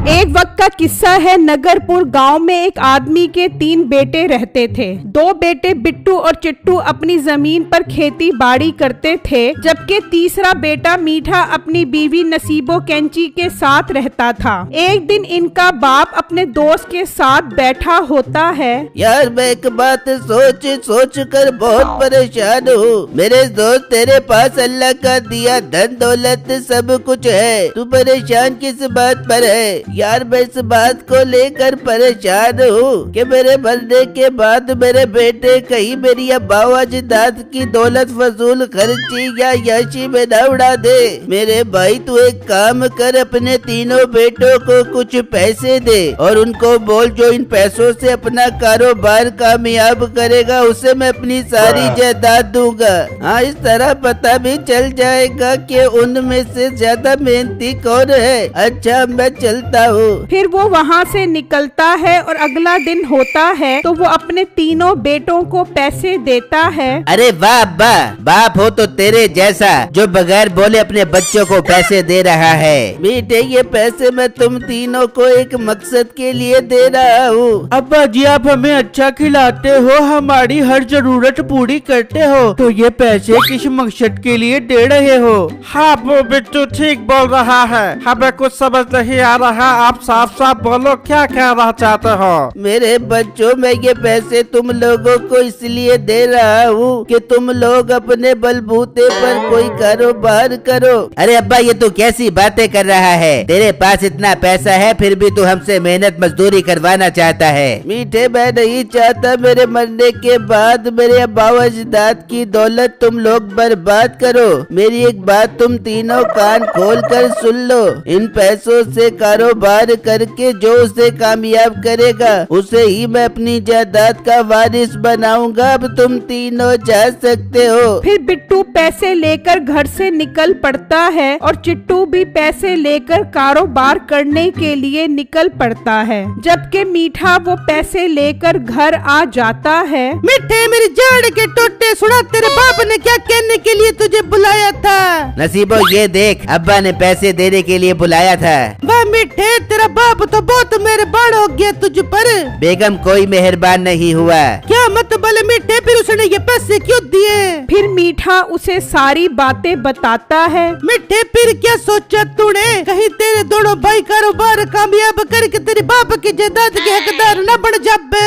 एक वक्त का किस्सा है। नगरपुर गांव में एक आदमी के 3 बेटे रहते थे। 2 बेटे बिट्टू और चिट्टू अपनी जमीन पर खेती बाड़ी करते थे, जबकि तीसरा बेटा मीठा अपनी बीवी नसीबो कैंची के साथ रहता था। एक दिन इनका बाप अपने दोस्त के साथ बैठा होता है। यार मैं एक बात सोच सोच कर बहुत परेशान हूँ। मेरे दोस्त तेरे पास अल्लाह का दिया धन दौलत सब कुछ है, तू परेशान किस बात पर है? यार मैं इस बात को लेकर परेशान हूँ कि मेरे मरने के बाद मेरे बेटे कहीं मेरी अब्बा जायदाद की दौलत फजूल खर्ची या याशी में न उड़ा दे। मेरे भाई तू एक काम कर, अपने तीनों बेटों को कुछ पैसे दे और उनको बोल जो इन पैसों से अपना कारोबार कामयाब करेगा उसे मैं अपनी सारी जायदाद दूंगा। हाँ, इस तरह पता भी चल जाएगा कि उनमें से ज्यादा मेहनती कौन है। अच्छा मैं चलता हूँ। फिर वो वहाँ से निकलता है और अगला दिन होता है तो वो अपने तीनों बेटों को पैसे देता है। अरे वाह अब्बा, बाप हो तो तेरे जैसा जो बगैर बोले अपने बच्चों को पैसे दे रहा है। बेटे ये पैसे मैं तुम तीनों को एक मकसद के लिए दे रहा हूँ। अब्बा जी आप हमें अच्छा खिलाते हो, हमारी हर जरूरत पूरी करते हो, तो ये पैसे किस मकसद के लिए दे रहे हो? हाँ वो बिट्टू ठीक बोल रहा है, हमें कुछ समझ नहीं आ रहा, आप साफ साफ बोलो क्या कहना चाहते हो? मेरे बच्चों मैं ये पैसे तुम लोगों को इसलिए दे रहा हूँ कि तुम लोग अपने बलबूते पर कोई कारोबार करो। अरे अब्बा ये तू कैसी बातें कर रहा है? तेरे पास इतना पैसा है फिर भी तू हमसे मेहनत मजदूरी करवाना चाहता है। मीठे मैं नहीं चाहता मेरे मरने के बाद मेरे अब्बा अजदाद की दौलत तुम लोग बर्बाद करो। मेरी एक बात तुम तीनों कान खोल कर सुन लो, इन पैसों से कारोबार करके जो उसे कामयाब करेगा उसे ही मैं अपनी जायदाद का वारिस बनाऊंगा। अब तुम तीनों जा सकते हो। फिर बिट्टू पैसे लेकर घर से निकल पड़ता है और चिट्टू भी पैसे लेकर कारोबार करने के लिए निकल पड़ता है, जबकि मीठा वो पैसे लेकर घर आ जाता है। मिठे मेरी जाड़ के टोटे सुना, तेरे बाप ने क्या कहने के लिए तुझे बुलाया था? नसीबो ये देख, अब्बा ने पैसे देने के लिए बुलाया था। वाह मिठे तेरा बाप तो बहुत मेहरबान हो गया तुझ पर। बेगम कोई मेहरबान नहीं हुआ। क्या मतलब मिठे, फिर उसने ये पैसे क्यों दिए? फिर मीठा उसे सारी बातें बताता है। मिठे फिर क्या सोचा तूने, कहीं तेरे दोनों भाई कारोबार कामयाब करके तेरे बाप की जायदाद के हकदार न बन जाबे?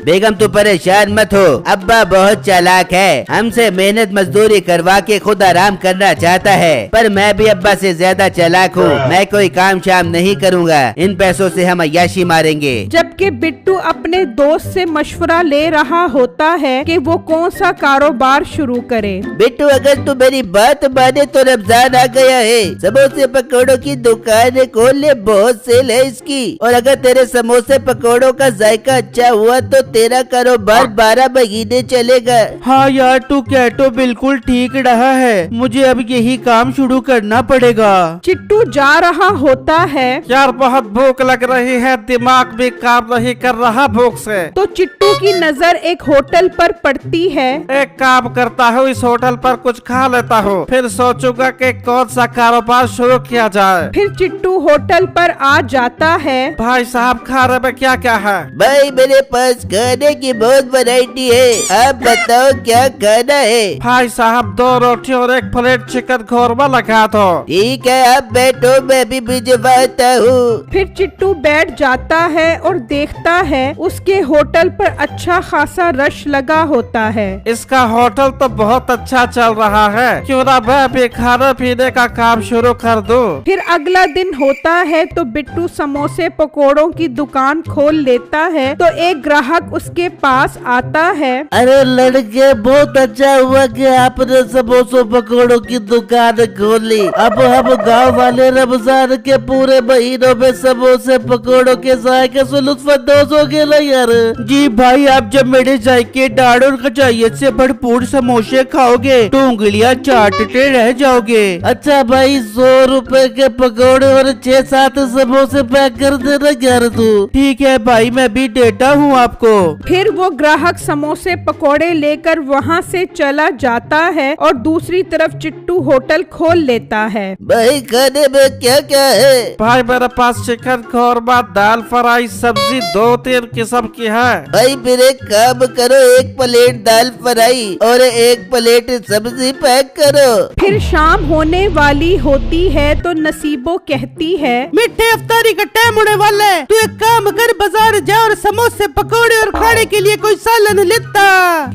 बेगम तू परेशान मत हो, अब्बा बहुत चालाक है, हमसे मेहनत मजदूरी करवा के खुद आराम करना चाहता है, पर मैं भी अब्बा से ज्यादा चालाक हूँ। मैं कोई काम शाम नहीं करूँगा, इन पैसों से हम अय्याशी मारेंगे। जबकि बिट्टू अपने दोस्त से मशवरा ले रहा होता है कि वो कौन सा कारोबार शुरू करे। बिट्टू अगर तू मेरी बात माने तो रमजान आ गया है, समोसे पकौड़ों की दुकान खोल ले, बहुत सेल है इसकी। और अगर तेरे समोसे पकौड़ों का जायका अच्छा हुआ तो तेरा कारोबार 12 महीने चलेगा। हाँ यार तू कह तो बिल्कुल ठीक रहा है, मुझे अब यही काम शुरू करना पड़ेगा। चिट्टू जा रहा होता है। यार बहुत भूख लग रही है, दिमाग भी काम नहीं कर रहा भूख से। तो चिट्टू की नजर एक होटल पर पड़ती है। एक काम करता हूँ, इस होटल पर कुछ खा लेता हूँ, फिर सोचूंगा कि कौन सा कारोबार शुरू किया जाए। फिर चिट्टू होटल पर आ जाता है। भाई साहब खाने में क्या क्या है? भाई मेरे पास खाने की बहुत वैरायटी है, आप बताओ क्या खाना है? भाई साहब 2 रोटी और 1 प्लेट चिकन कौरमा लगा दो। ठीक है आप बैठो, मैं भी भिजवाता हूँ। फिर चिट्टू बैठ जाता है और देखता है उसके होटल पर अच्छा खासा रश लगा होता है। इसका होटल तो बहुत अच्छा चल रहा है, क्यों ना मैं भी खाने पीने का काम शुरू कर दूं। फिर अगला दिन होता है तो बिट्टू समोसे पकोड़ों की दुकान खोल लेता है तो एक ग्राहक उसके पास आता है। अरे लड़के बहुत अच्छा हुआ कि आपने समोसों पकोड़ों की दुकान खोली। अब हम गांव वाले रमजान के पूरे महीनों में में समोसे पकौड़ों के जायके से लुत्फानंदोज हो गए ना यार। जी भाई, आप जब मेरे जायके डाल और गजाइत से भरपूर समोसे खाओगे तो उंगलियां चाटते रह जाओगे। अच्छा भाई, 100 रुपए के पकौड़े और 6-7 समोसे पैक कर देना यार तू। ठीक है भाई, मैं भी देता हूँ आपको। फिर वो ग्राहक समोसे पकोड़े लेकर वहाँ से चला जाता है और दूसरी तरफ चिट्टू होटल खोल लेता है। भाई खाने में क्या क्या है? भाई मेरे पास चिकन कौरमा, दाल फ्राई, सब्जी 2-3 किस्म की है। भाई फिर एक काम करो, 1 प्लेट दाल फ्राई और 1 प्लेट सब्जी पैक करो। फिर शाम होने वाली होती है तो नसीबो कहती है, मिठे अफ्तारी का टाइम होने वाला है, तू एक काम कर, बाजार जा और समोसे पकौड़े और खाने के लिए कोई सालन लेता।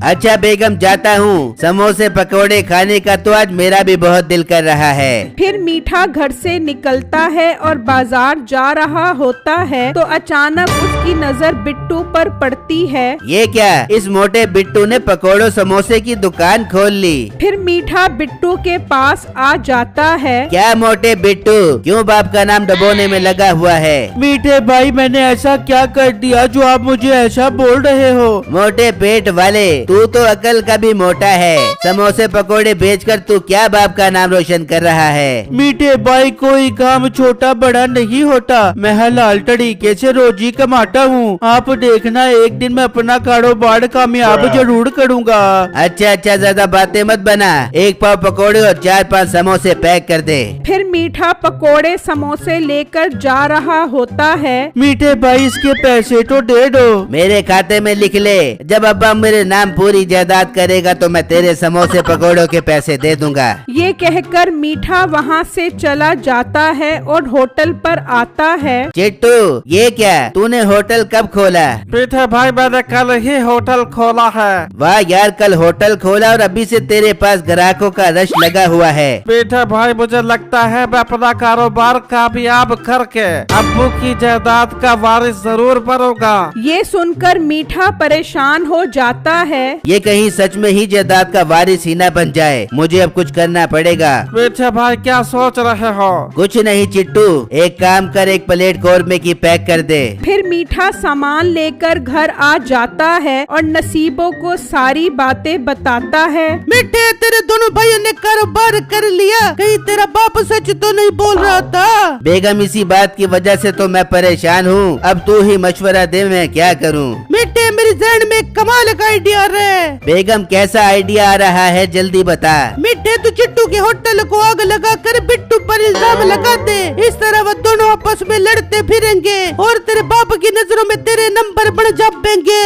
अच्छा बेगम, जाता हूँ। समोसे पकौड़े खाने का तो आज मेरा भी बहुत दिल कर रहा है। फिर मीठा घर से निकलता है और बाजार जा रहा होता है तो अचानक उसकी नजर बिट्टू पर पड़ती है। ये क्या, इस मोटे बिट्टू ने पकौड़ों समोसे की दुकान खोल ली। फिर मीठा बिट्टू के पास आ जाता है। क्या मोटे बिट्टू, क्यों बाप का नाम डबोने में लगा हुआ है? मीठे भाई, मैंने ऐसा क्या कर दिया जो आप मुझे ऐसा बोल रहे हो? मोटे पेट वाले, तू तो अकल का भी मोटा है। समोसे पकौड़े बेचकर तू क्या बाप का नाम रोशन कर रहा है? मीठे भाई, कोई काम छोटा बड़ा नहीं होता, मैं हलाल तरीके से रोजी कमाता हूँ। आप देखना, एक दिन मैं अपना कारोबार कामयाब जरूर करूँगा। अच्छा अच्छा, ज्यादा बातें मत बना। 1 पाव पकौड़े और 4-5 समोसे पैक कर दे। फिर मीठा पकोड़े समोसे लेकर जा रहा होता है। मीठे भाई, इसके पैसे तो दे दो। मेरे खाते में लिख ले, जब अब्बा मेरे नाम पूरी जायदाद करेगा तो मैं तेरे समोसे पकौड़ों के पैसे दे दूंगा। ये कहकर मीठा वहाँ से चला जाता है और होटल पर आता है। चिट्टू, ये क्या, तूने होटल कब खोला? मीठे भाई, मैंने कल ही होटल खोला है। वाह यार, कल होटल खोला और अभी से तेरे पास ग्राहकों का रश लगा हुआ है। मीठे भाई, मुझे लगता है मैं अपना कारोबार कामयाब करके अब्बू की जायदाद का वारिस जरूर बनूंगा। ये सुनकर मीठा परेशान हो जाता है। ये कहीं सच में ही जायदाद का वारिस ही न बन जाए। मुझे अब कुछ करना पड़ेगा। मीठे भाई, क्या सोच रहे हो? कुछ नहीं चिट्टू, एक काम कर, 1 प्लेट कौरमे की पैक कर दे। फिर मीठा सामान लेकर घर आ जाता है और नसीबो को सारी बातें बताता है। मीठे, तेरे दोनों भाइयों ने कारोबार कर लिया, कहीं तेरा बाप सच तो नहीं बोल रहा था? बेगम, इसी बात की वजह से तो मैं परेशान हूँ। अब तू ही मशवरा दे, मैं क्या करूँ? मीठे, मेरी जहन में कमाल का आइडिया आ रहा है। बेगम, कैसा आइडिया आ रहा है, जल्दी बता। मीठे, तू चिट्टू के होटल को आग लगा कर बिट्टू पर इल्जाम लगा दे। इस तरह वो दोनों आपस में लड़ते फिरेंगे और तेरे बाप की नजरों में तेरे नंबर बढ़ जाएंगे।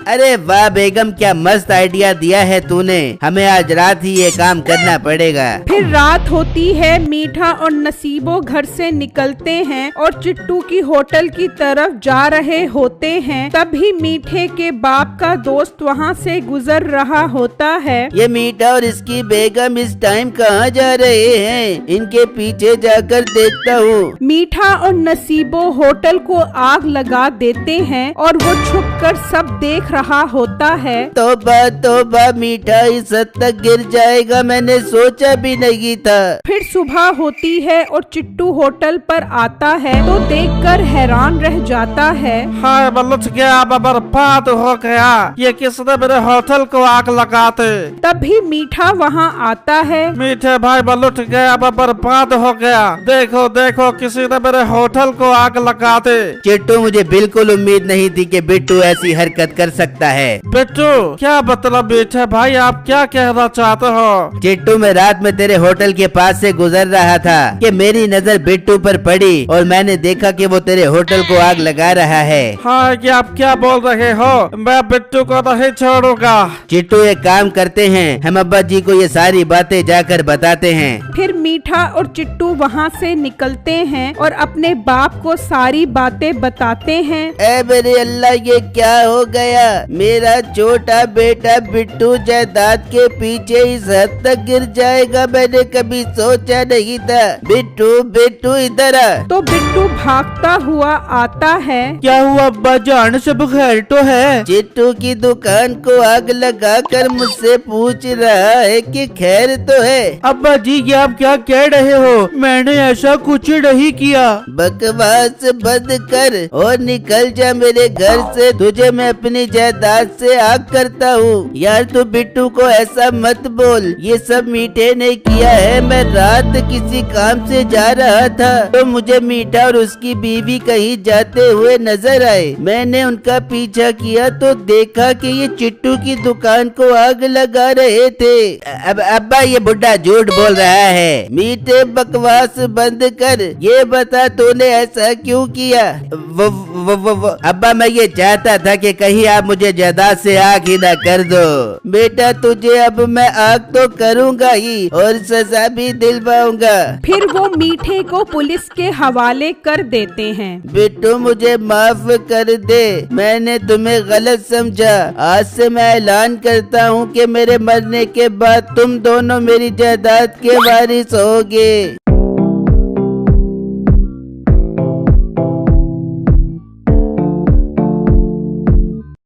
अरे वाह बेगम, क्या मस्त आइडिया दिया है तूने। हमें आज रात ही ये काम करना पड़ेगा। फिर रात होती है। मीठा और नसीबो घर से निकलते हैं और चिट्टू की होटल की तरफ जा रहे होते हैं। तभी मीठे के बाप का दोस्त वहाँ से गुजर रहा होता है। ये मीठा और इसकी बेगम इस टाइम कहाँ जा रहे हैं? इनके पीछे जाकर देखता हूँ। मीठा और नसीबो होटल को आग लगा देते हैं और वो छुपकर सब देख रहा होता है। तौबा, मीठा इस हद तक गिर जाएगा, मैंने सोचा भी नहीं था। फिर सुबह होती है और चिट्टू होटल पर आता है तो देखकर हैरान रह जाता है। हाय, बलुच गया, बर्बाद हो गया। ये किसने मेरे होटल को आग लगाते? तभी मीठा वहाँ आता है। मीठे भाई, बलुट गया, बर्बाद हो गया। देखो देखो, किसी ने मेरे होटल को आग लगा दे। चिट्टू, मुझे बिल्कुल उम्मीद नहीं थी कि बिट्टू ऐसी हरकत कर सकता है। बिट्टू, क्या मतलब मीठे भाई, आप क्या कहना चाहते हो? चिट्टू, मैं रात में तेरे होटल के पास से गुजर रहा था कि मेरी नजर बिट्टू पर पड़ी और मैंने देखा कि वो तेरे होटल को आग लगा रहा है। हाँ, ये आप क्या बोल रहे हो? मैं बिट्टू को नहीं छोड़ूंगा। चिट्टू, एक काम करते हैं, हम अब्बा जी को ये सारी बातें जाकर बताते हैं। फिर मीठा और चिट्टू वहाँ से निकलते हैं और अपने बाप को सारी बातें बताते हैं। ऐ मेरे अल्लाह, ये क्या हो गया? मेरा छोटा बेटा बिट्टू जायदाद के पीछे इस हद तक गिर जाएगा, मैंने कभी सोचा नहीं था। बिट्टू इधर आ। तो बिट्टू भागता हुआ आता है। क्या हुआ अब्बा जान, सब खैर तो है? चिट्टू की दुकान को आग लगाकर मुझसे पूछ रहा है कि खैर तो है। अब्बा जी, ये आप क्या कह रहे हो? मैंने ऐसा कुछ नहीं किया। बकवास बंद कर और निकल जा मेरे घर से, तुझे मैं अपनी जायदाद से आग करता हूँ। यार तू बिट्टू को ऐसा मत बोल, ये सब मीठे ने किया है। मैं रात किसी काम से जा रहा था तो मुझे मीठा और उसकी बीवी कहीं जाते हुए नजर आए। मैंने उनका पीछा किया तो देखा कि ये चिट्टू की दुकान को आग लगा रहे थे। अब अब्बा ये बुढ़ा झूठ बोल रहा है। मीठे बकवास बंद कर, ये बता तूने ऐसा क्यों किया? वो अब्बा मैं ये चाहता था कि कहीं आप मुझे जायदाद से आग ही ना कर दो। बेटा तुझे अब मैं आग तो करूँगा ही और सजा भी दिलवाऊंगा। फिर वो मीठे को पुलिस के हवाले कर देते हैं। बिट्टू मुझे माफ कर दे, मैंने तुम्हें गलत समझा। आज से मैं ऐलान करता हूँ कि मेरे मरने के बाद तुम दोनों मेरी जायदाद के वारिस होगे।